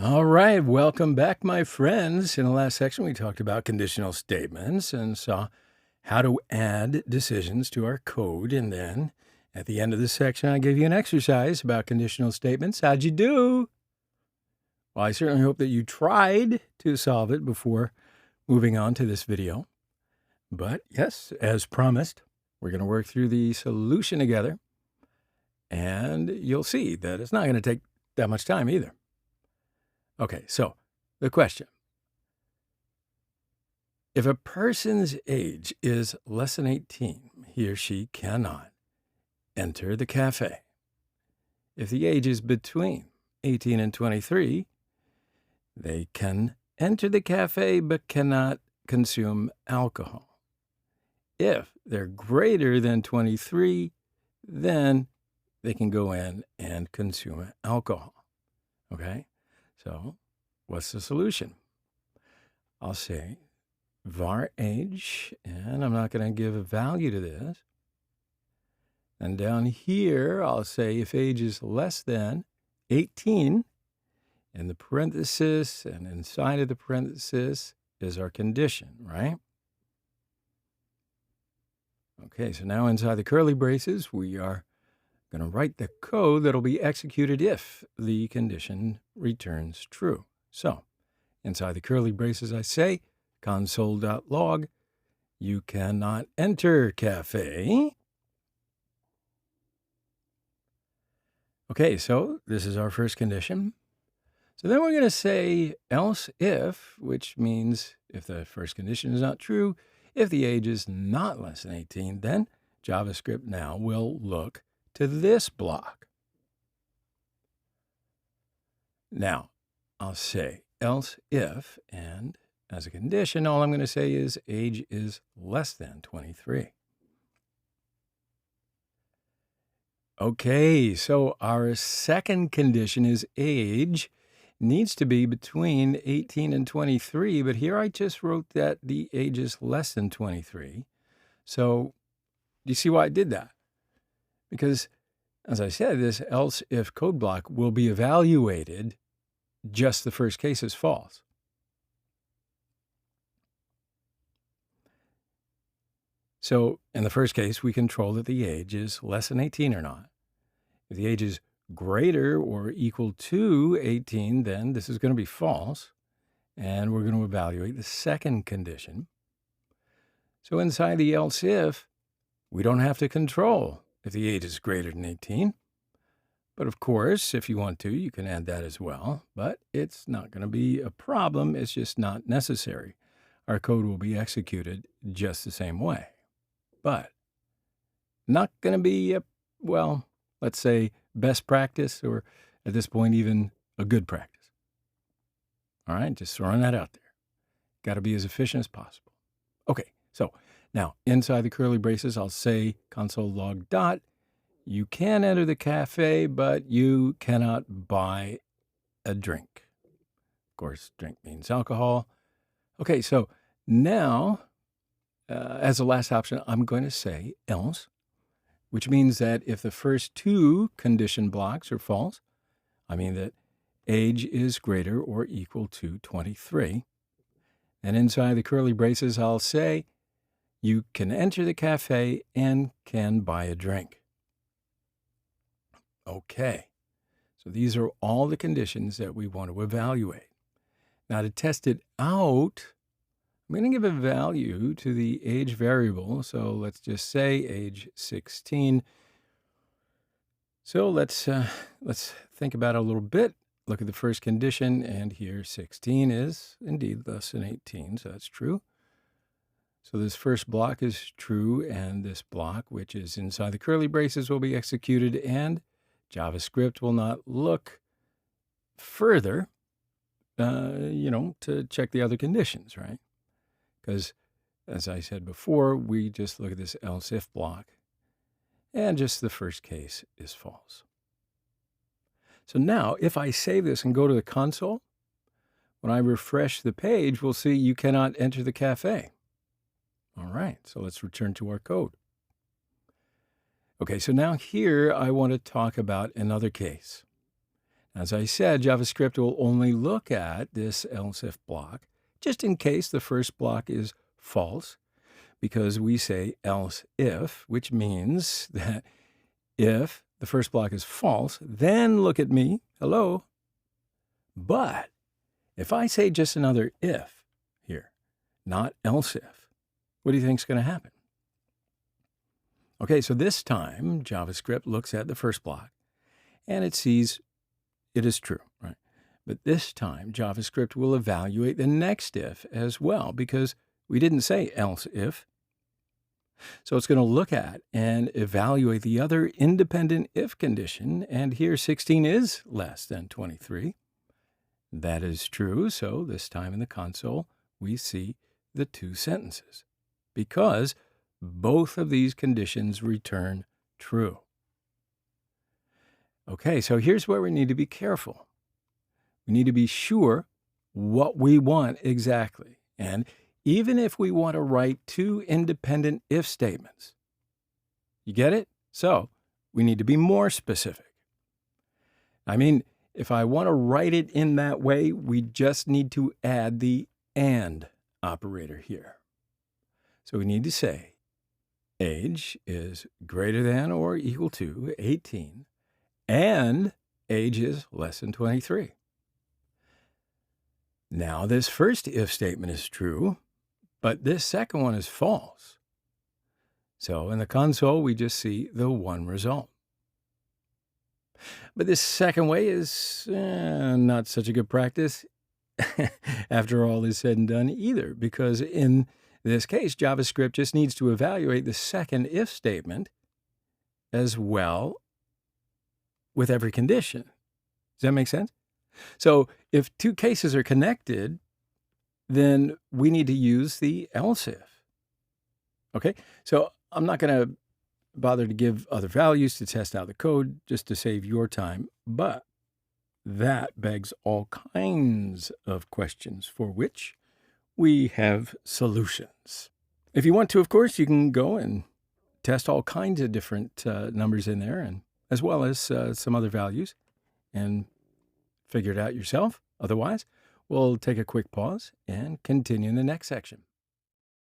All right, welcome back, my friends. In the last section, we talked about conditional statements and saw how to add decisions to our code. And then at the end of the section, I gave you an exercise about conditional statements. How'd you do? Well, I certainly hope that you tried to solve it before moving on to this video. But yes, as promised, we're going to work through the solution together. And you'll see that it's not going to take that much time either. Okay, so the question. If a person's age is less than 18, he or she cannot enter the cafe. If the age is between 18 and 23, they can enter the cafe but cannot consume alcohol. If they're greater than 23, then they can go in and consume alcohol. Okay? So, what's the solution? I'll say var age, and I'm not going to give a value to this. And down here, I'll say if age is less than 18, in the parenthesis, and inside of the parenthesis is our condition, right? Okay, so now inside the curly braces, we are going to write the code that'll be executed if the condition returns true. So, inside the curly braces, I say console.log, you cannot enter cafe. Okay, so this is our first condition. So then we're going to say else if, which means if the first condition is not true, if the age is not less than 18, then JavaScript now will look to this block. Now, I'll say else if, and as a condition, all I'm going to say is age is less than 23. Okay, so our second condition is age needs to be between 18 and 23, but here I just wrote that the age is less than 23. So, do you see why I did that? Because, as I said, this else if code block will be evaluated just the first case is false. So, in the first case, we control that the age is less than 18 or not. If the age is greater or equal to 18, then this is going to be false, and we're going to evaluate the second condition. So, inside the else if, we don't have to control if the age is greater than 18. But of course, if you want to, you can add that as well. But it's not going to be a problem. It's just not necessary. Our code will be executed just the same way. But not going to be, let's say best practice, or at this point, even a good practice. All right, just throwing that out there. Got to be as efficient as possible. Okay, so now inside the curly braces, I'll say console log dot. You can enter the cafe, but you cannot buy a drink. Of course, drink means alcohol. Okay, so now, as the last option, I'm going to say else, which means that if the first two condition blocks are false, I mean that age is greater or equal to 23. And inside the curly braces, I'll say you can enter the cafe and can buy a drink. Okay, so these are all the conditions that we want to evaluate. Now, to test it out, I'm going to give a value to the age variable. So let's just say age 16. So let's think about it a little bit. Look at the first condition, and here 16 is indeed less than 18, so that's true. So this first block is true, and this block, which is inside the curly braces, will be executed, and JavaScript will not look further, to check the other conditions, right? Because, as I said before, we just look at this else if block, and just the first case is false. So now, if I save this and go to the console, when I refresh the page, we'll see you cannot enter the cafe. All right, so let's return to our code. Okay, so now here I want to talk about another case. As I said, JavaScript will only look at this else if block, just in case the first block is false, because we say else if, which means that if the first block is false, then look at me, hello. But if I say just another if here, not else if, what do you think is going to happen? Okay, so this time JavaScript looks at the first block and it sees it is true, right? But this time JavaScript will evaluate the next if as well, because we didn't say else if. So it's going to look at and evaluate the other independent if condition, and here 16 is less than 23. That is true, so this time in the console we see the two sentences, because both of these conditions return true. Okay, so here's where we need to be careful. We need to be sure what we want exactly. And even if we want to write two independent if statements, you get it? So we need to be more specific. I mean, if I want to write it in that way, we just need to add the and operator here. So we need to say age is greater than or equal to 18, and age is less than 23. Now, this first if statement is true, but this second one is false. So in the console, we just see the one result. But this second way is not such a good practice after all is said and done either, because in this case, JavaScript just needs to evaluate the second if statement as well with every condition. Does that make sense? So if two cases are connected, then we need to use the else if. Okay, so I'm not going to bother to give other values to test out the code just to save your time, but that begs all kinds of questions for which we have solutions. If you want to, of course, you can go and test all kinds of different numbers in there, and as well as some other values, and figure it out yourself. Otherwise, we'll take a quick pause and continue in the next section.